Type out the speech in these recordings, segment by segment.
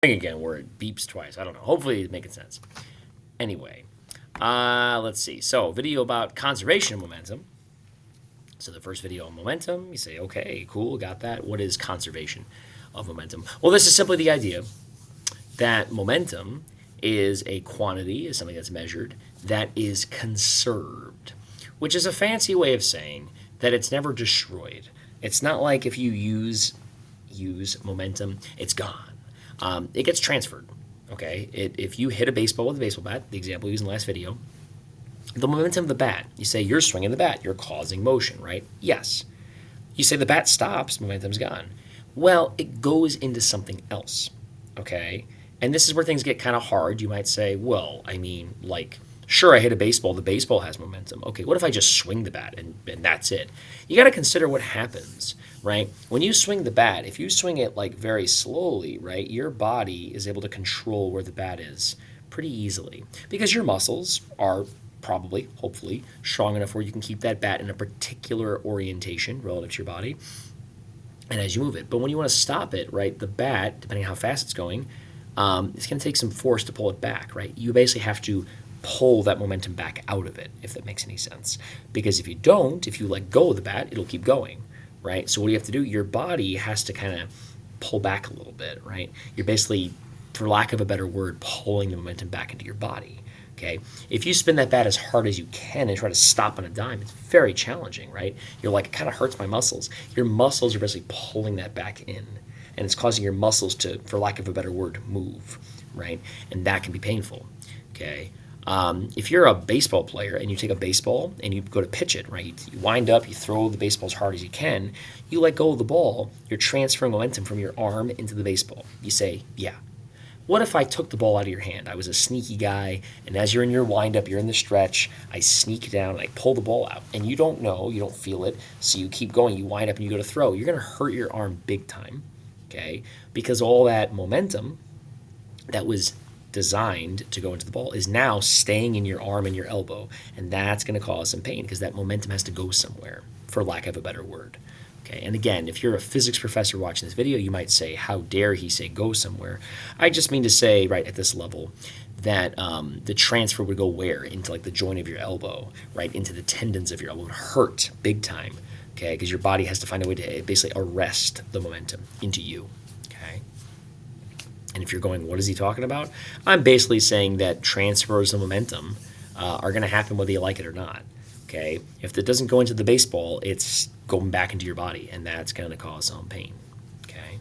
again where it beeps twice. I don't know. Hopefully it's making sense. Anyway, let's see. So, video about conservation of momentum. So, the first video on momentum, you say, okay, cool, got that. What is conservation of momentum? Well, this is simply the idea that momentum is a quantity, is something that's measured, that is conserved, which is a fancy way of saying that it's never destroyed. It's not like if you use momentum, it's gone. It gets transferred. Okay, if you hit a baseball with a baseball bat, the example we used in the last video, the momentum of the bat, you say you're swinging the bat, you're causing motion, right? Yes. You say the bat stops, momentum's gone. Well, it goes into something else. Okay, and this is where things get kind of hard. You might say, well, I mean, like, sure, I hit a baseball, the baseball has momentum. Okay, what if I just swing the bat and that's it? You got to consider what happens, right? When you swing the bat, if you swing it like very slowly, right, your body is able to control where the bat is pretty easily because your muscles are probably, hopefully, strong enough where you can keep that bat in a particular orientation relative to your body and as you move it. But when you want to stop it, right, the bat, depending on how fast it's going, it's going to take some force to pull it back, right? You basically have to pull that momentum back out of it, if that makes any sense. Because if you don't, if you let go of the bat, it'll keep going, right? So what do you have to do? Your body has to kind of pull back a little bit, right? You're basically, for lack of a better word, pulling the momentum back into your body. Okay, if you spin that bat as hard as you can and try to stop on a dime, it's very challenging, right? You're like, it kind of hurts my muscles. Your muscles are basically pulling that back in, and it's causing your muscles to, for lack of a better word, move, right? And that can be painful, okay? If you're a baseball player and you take a baseball and you go to pitch it, right? You wind up, you throw the baseball as hard as you can, you let go of the ball, you're transferring momentum from your arm into the baseball. You say, yeah. What if I took the ball out of your hand? I was a sneaky guy, and as you're in your windup, you're in the stretch, I sneak down and I pull the ball out, and you don't know, you don't feel it, so you keep going, you wind up and you go to throw. You're going to hurt your arm big time, okay? Because all that momentum that was designed to go into the ball is now staying in your arm and your elbow, and that's going to cause some pain because that momentum has to go somewhere, for lack of a better word. Okay, and again, if you're a physics professor watching this video, you might say, how dare he say go somewhere? I just mean to say, right at this level, that the transfer would go where? Into like the joint of your elbow, right? Into the tendons of your elbow. It would hurt big time, okay? Because your body has to find a way to basically arrest the momentum into you, okay? And if you're going, what is he talking about? I'm basically saying that transfers of momentum are going to happen whether you like it or not. Okay, if it doesn't go into the baseball, it's going back into your body, and that's going to cause some pain. Okay,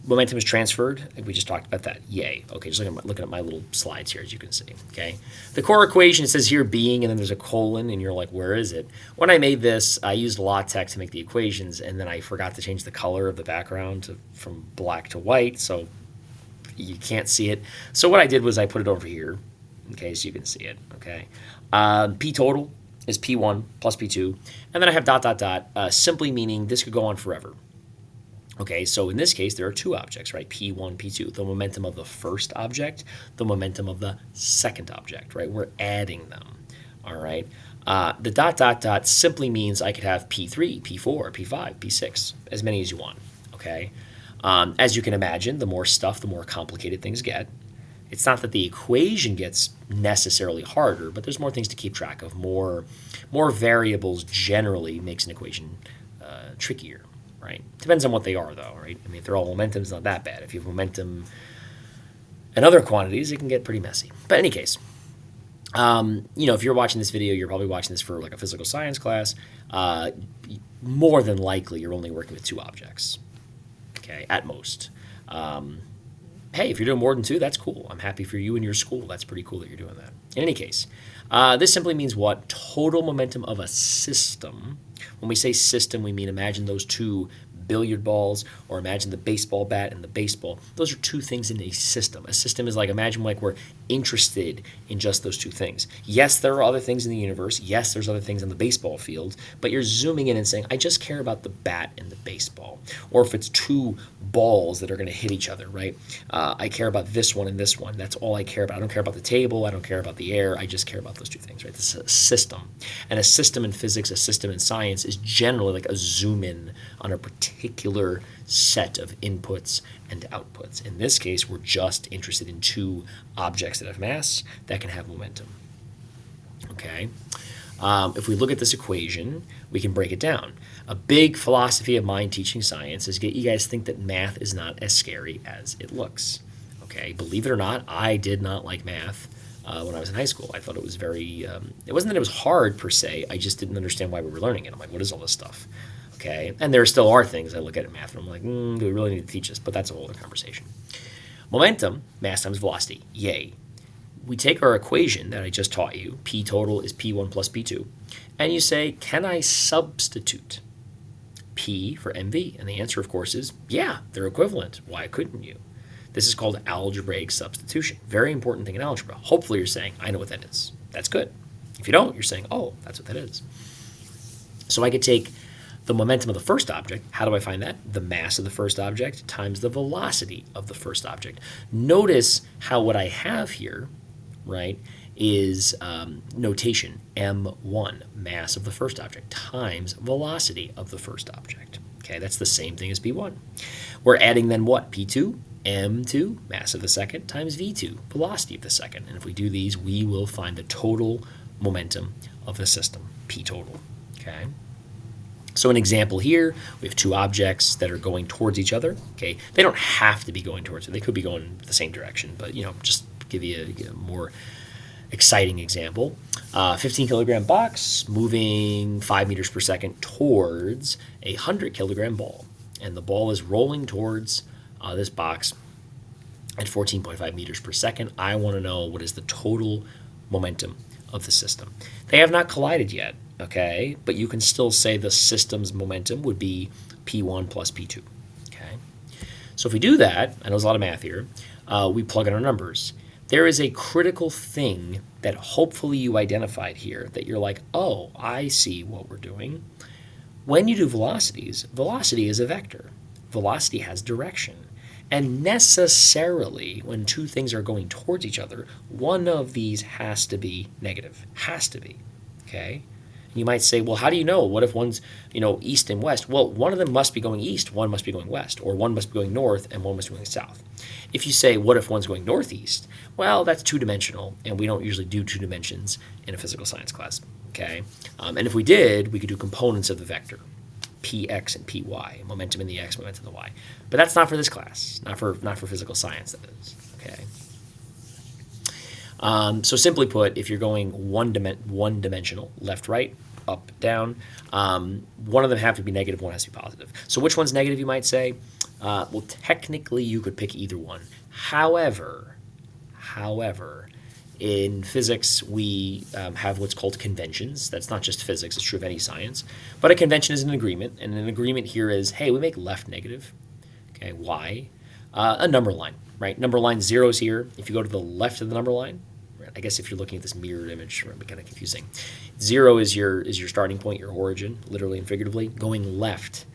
momentum is transferred. We just talked about that. Yay. Okay, just looking at my little slides here, as you can see. Okay, the core equation, it says here being, and then there's a colon, and you're like, where is it? When I made this, I used LaTeX to make the equations, and then I forgot to change the color of the background from black to white, so you can't see it. So what I did was I put it over here, okay, so you can see it. Okay. P total is P1 plus P2, and then I have dot, dot, dot, simply meaning this could go on forever. Okay, so in this case, there are two objects, right? P1, P2, the momentum of the first object, the momentum of the second object, right? We're adding them, all right? The dot, dot, dot simply means I could have P3, P4, P5, P6, as many as you want, okay? As you can imagine, the more stuff, the more complicated things get. It's not that the equation gets necessarily harder, but there's more things to keep track of. More variables generally makes an equation trickier, right? Depends on what they are, though, right? I mean, if they're all momentum, it's not that bad. If you have momentum and other quantities, it can get pretty messy. But in any case, if you're watching this video, you're probably watching this for like a physical science class. More than likely, you're only working with two objects, okay, at most. Hey, if you're doing more than two, that's cool. I'm happy for you and your school. That's pretty cool that you're doing that. In any case, this simply means what? Total momentum of a system. When we say system, we mean imagine those two billiard balls, or imagine the baseball bat and the baseball. Those are two things in a system. A system is like, imagine like we're interested in just those two things. Yes, there are other things in the universe. Yes, there's other things on the baseball field, but you're zooming in and saying, I just care about the bat and the baseball. Or if it's two balls that are going to hit each other, right? I care about this one and this one. That's all I care about. I don't care about the table. I don't care about the air. I just care about those two things, right? This is a system. And a system in physics, a system in science is generally like a zoom in on a particular particular set of inputs and outputs. In this case, we're just interested in two objects that have mass that can have momentum. Okay? If we look at this equation, we can break it down. A big philosophy of mine teaching science is to get you guys to think that math is not as scary as it looks. Okay? Believe it or not, I did not like math when I was in high school. I thought it was very, it wasn't that it was hard per se, I just didn't understand why we were learning it. I'm like, what is all this stuff? Okay, and there still are things I look at in math and I'm like, do we really need to teach this? But that's a whole other conversation. Momentum, mass times velocity, yay. We take our equation that I just taught you, P total is P1 plus P2, and you say, can I substitute P for MV? And the answer, of course, is, yeah, they're equivalent. Why couldn't you? This is called algebraic substitution. Very important thing in algebra. Hopefully you're saying, I know what that is. That's good. If you don't, you're saying, oh, that's what that is. So I could take the momentum of the first object. How do I find that? The mass of the first object times the velocity of the first object. Notice how what I have here, right, is notation M1, mass of the first object, times velocity of the first object. Okay, that's the same thing as P1. We're adding then what? P2, M2, mass of the second, times V2, velocity of the second. And if we do these, we will find the total momentum of the system, P total. Okay. So an example here, we have two objects that are going towards each other. Okay, they don't have to be going towards it. They could be going the same direction, but just give you a more exciting example. 15 kilogram box moving 5 meters per second towards a 100 kilogram ball, and the ball is rolling towards this box at 14.5 meters per second. I want to know what is the total momentum of the system. They have not collided yet, okay? But you can still say the system's momentum would be P1 plus P2, okay? So if we do that, I know there's a lot of math here, we plug in our numbers. There is a critical thing that hopefully you identified here that you're like, oh, I see what we're doing. When you do velocities, velocity is a vector. Velocity has direction. And necessarily, when two things are going towards each other, one of these has to be negative. Has to be. Okay? You might say, well, how do you know? What if one's, east and west? Well, one of them must be going east, one must be going west, or one must be going north and one must be going south. If you say, what if one's going northeast? Well, that's two-dimensional, and we don't usually do two dimensions in a physical science class. Okay? And if we did, we could do components of the vector. Px and py, momentum in the x, momentum in the y. But that's not for this class, not for physical science, that is. Okay. So simply put, if you're going one-dimensional, left, right, up, down, one of them have to be negative, one has to be positive. So which one's negative, you might say? Well, technically, you could pick either one. However, in physics, we have what's called conventions. That's not just physics, it's true of any science. But a convention is an agreement, and an agreement here is, hey, we make left negative. Okay, why? A number line, right? Number line 0 is here. If you go to the left of the number line, right, I guess if you're looking at this mirrored image, it might be kind of confusing. 0 is your starting point, your origin, literally and figuratively. Going left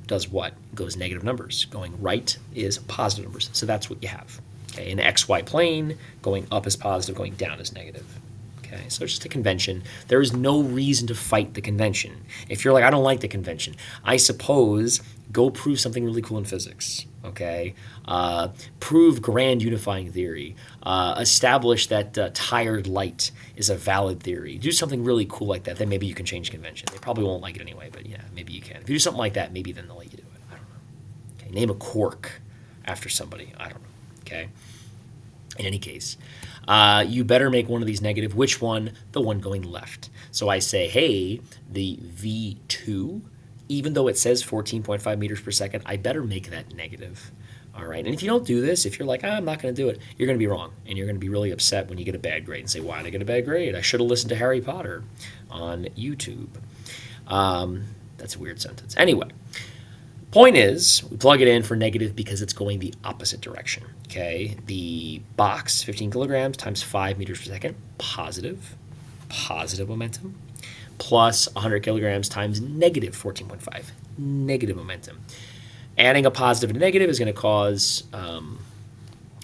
does what? It goes negative numbers. Going right is positive numbers. So that's what you have. Okay, in XY plane, going up is positive, going down is negative. Okay, so it's just a convention. There is no reason to fight the convention. If you're like, I don't like the convention, I suppose go prove something really cool in physics. Okay, prove grand unifying theory. Establish that tired light is a valid theory. Do something really cool like that. Then maybe you can change convention. They probably won't like it anyway, but yeah, maybe you can. If you do something like that, maybe then they'll let you do it. I don't know. Okay, name a quark after somebody. I don't know. Okay. In any case, you better make one of these negative. Which one? The one going left. So I say, hey, the V2, even though it says 14.5 meters per second, I better make that negative. All right. And if you don't do this, if you're like, I'm not going to do it, you're going to be wrong. And you're going to be really upset when you get a bad grade and say, why did I get a bad grade? I should have listened to Harry Potter on YouTube. That's a weird sentence. Anyway. Point is, we plug it in for negative because it's going the opposite direction, okay? The box, 15 kilograms times 5 meters per second, positive momentum, plus 100 kilograms times negative 14.5, negative momentum. Adding a positive and a negative is going to cause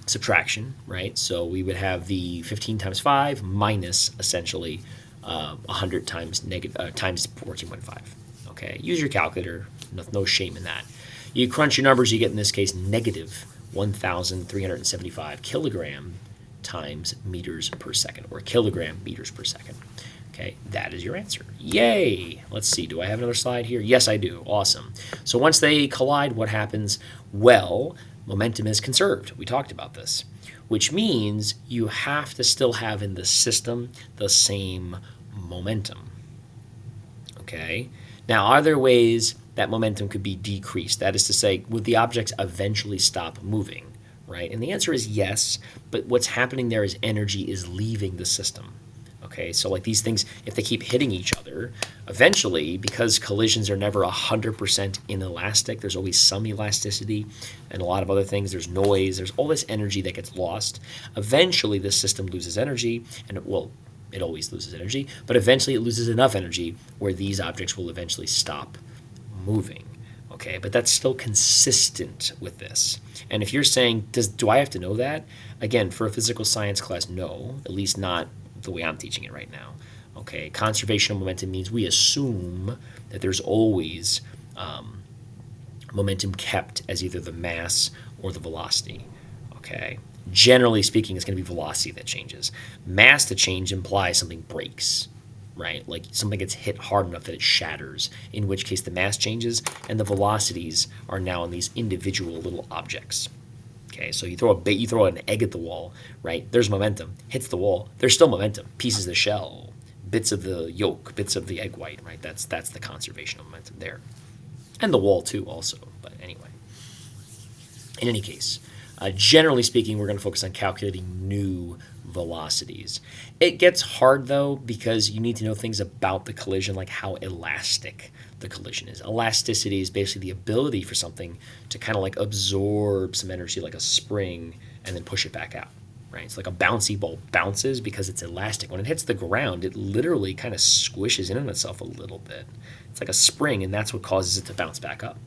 subtraction, right? So we would have the 15 times 5 minus, essentially, 100 times negative times 14.5. Okay, use your calculator. No shame in that. You crunch your numbers, you get, in this case, negative 1,375 kilogram times meters per second, or kilogram meters per second. Okay, that is your answer. Yay! Let's see, do I have another slide here? Yes, I do. Awesome. So once they collide, what happens? Well, momentum is conserved. We talked about this, which means you have to still have in the system the same momentum. Okay? Now, are there ways that momentum could be decreased? That is to say, would the objects eventually stop moving, right? And the answer is yes, but what's happening there is energy is leaving the system. Okay, so like these things, if they keep hitting each other, eventually, because collisions are never 100% inelastic, there's always some elasticity and a lot of other things. There's noise, there's all this energy that gets lost. Eventually, this system loses energy, and it always loses energy, but eventually it loses enough energy where these objects will eventually stop moving. Okay, but that's still consistent with this. And if you're saying, do I have to know that? Again, for a physical science class, no, at least not the way I'm teaching it right now. Okay, conservation of momentum means we assume that there's always momentum kept as either the mass or the velocity. Okay, generally speaking, it's going to be velocity that changes. Mass to change implies something breaks, right? Like something gets hit hard enough that it shatters, in which case the mass changes and the velocities are now in these individual little objects. Okay, so you throw an egg at the wall, right? There's momentum. Hits the wall. There's still momentum. Pieces of the shell, bits of the yolk, bits of the egg white, right? That's the conservation of momentum there, and the wall too, also. But anyway, in any case, generally speaking, we're going to focus on calculating new velocities. It gets hard though because you need to know things about the collision, like how elastic the collision is. Elasticity is basically the ability for something to kind of like absorb some energy like a spring and then push it back out, right? It's like a bouncy ball bounces because it's elastic. When it hits the ground, it literally kind of squishes in on itself a little bit. It's like a spring, and that's what causes it to bounce back up.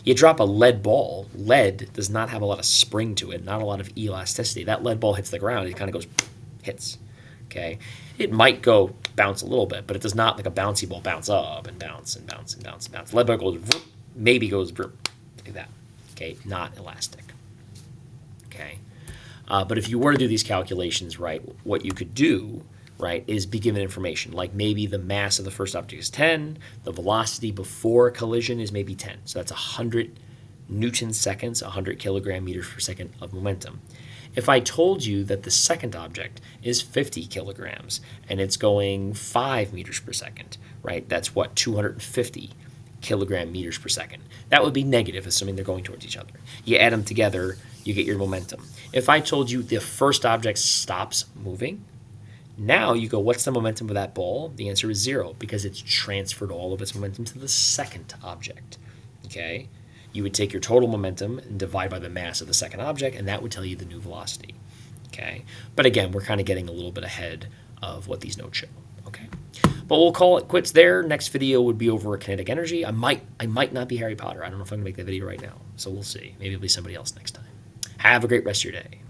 You drop a lead ball. Lead does not have a lot of spring to it, not a lot of elasticity. That lead ball hits the ground, it kind of goes, hits. Okay, it might go bounce a little bit, but it does not like a bouncy ball bounce up and bounce and bounce and bounce and bounce. Lead ball goes, maybe goes like that. Okay, not elastic. Okay, but if you were to do these calculations, right, what you could do, right, is be given information. Like maybe the mass of the first object is 10, the velocity before collision is maybe 10. So that's 100 Newton seconds, 100 kilogram meters per second of momentum. If I told you that the second object is 50 kilograms and it's going 5 meters per second, right, that's what, 250 kilogram meters per second. That would be negative, assuming they're going towards each other. You add them together, you get your momentum. If I told you the first object stops moving, now you go, what's the momentum of that ball? The answer is 0 because it's transferred all of its momentum to the second object. Okay? You would take your total momentum and divide by the mass of the second object, and that would tell you the new velocity. Okay? But again, we're kind of getting a little bit ahead of what these notes show. Okay? But we'll call it quits there. Next video would be over kinetic energy. I might not be Harry Potter. I don't know if I'm going to make that video right now. So we'll see. Maybe it'll be somebody else next time. Have a great rest of your day.